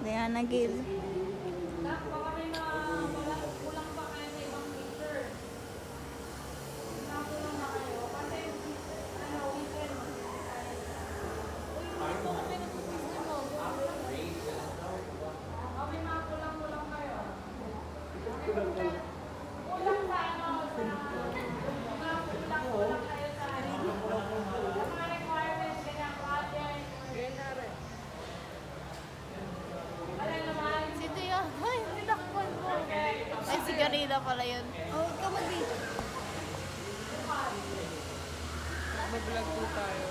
Diana Gil. Sino yun? Ay, tinakpan mo. Ay, si Garida pala yun. Oh, ikaw mag-video. Mag-vlog po tayo.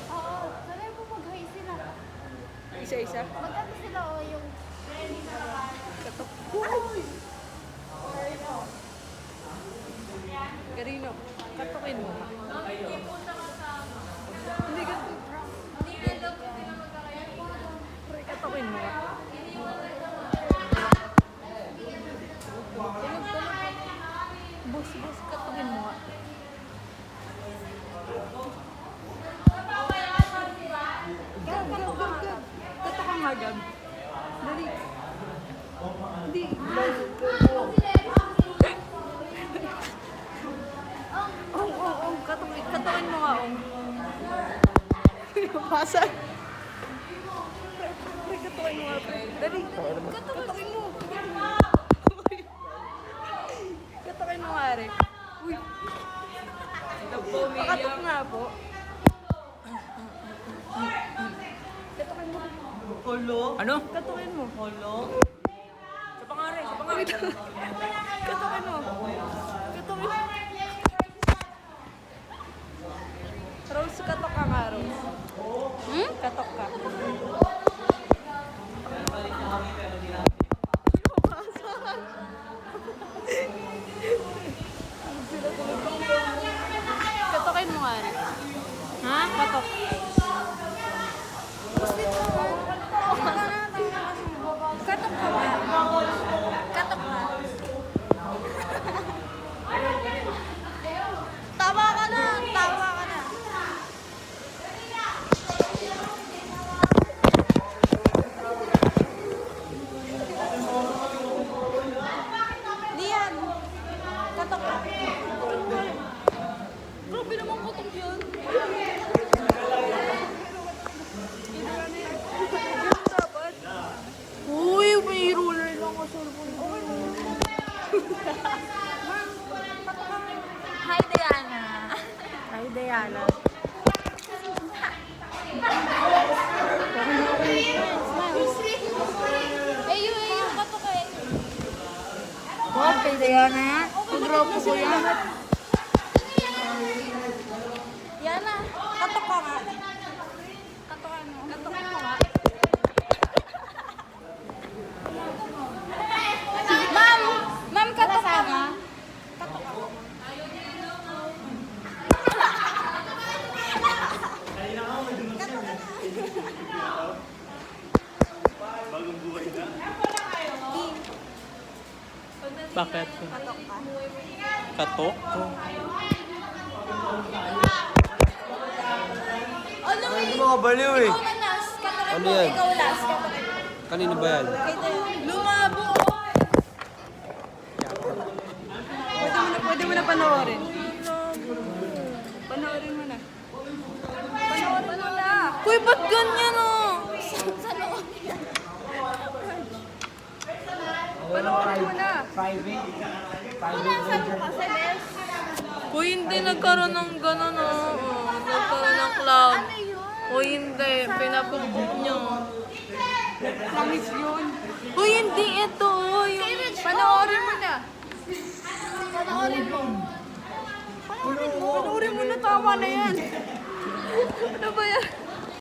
Oo, sanay mo mag-hi sila. Isa-isa? Mag-ano sila o yung... Katok. Garino, katokin mo. Hindi ka. Pre, katokin mo. Bus, katokin mo. Katok ka nga dyan. Dali. Hindi. Katokin mo nga, Pasa. Pre, katokin mo nga, pre. Dali. Katokin mo. Katokin mo nga, re. Uy. Pakatok nga po. Katokin mo. Holo? Ano? Katukin mo. Holo? Sa pangare, sa pangare. Katukin mo. Katukin mo. Rose, katok ka nga, Rose. Katok ka. Katokin mo nga rin. Ha? Katok. Katok ka ba? Katok ka. Tama ka na! Tama ka na! Lian. Katok ka. Grabe naman katok yun. Dapat. Uy, may ruler lang ako sa cellphone ko. Hi, Diana. Hi, Diana. Eh, yung katok eh. Huwag kay Diana. Pag-grupo ko yan. Diana, katok ka nga. Katokan mo. Katokan mo nga. Ma'am! Ma'am, katok ka nga. Katok ka. Bagong buhay na. Bakit? Katok ka. Katok? Ano Ano mga baliw eh? ikaw na last. Katokin Ano mo. yan? Ikaw last. Katokin mo. Kanino ba yan? Kay Diana. Lumabo! Pwede mo na panoorin. Panoorin mo na. Panoorin mo na. Uy, ba't ganyan oh? Sa loob. Panoorin mo na. Punasan mo kasi, Bes. Uy, hindi nagkaroon ng gano'n oh. Nagkaroon ng cloud. Ano yun? Uy, hindi. Pinapagpag niyo. Langis yun. Uy, hindi ito. Panoorin mo na. Panoorin mo. Panoorin mo na. Tama na yan. Ano ba yan?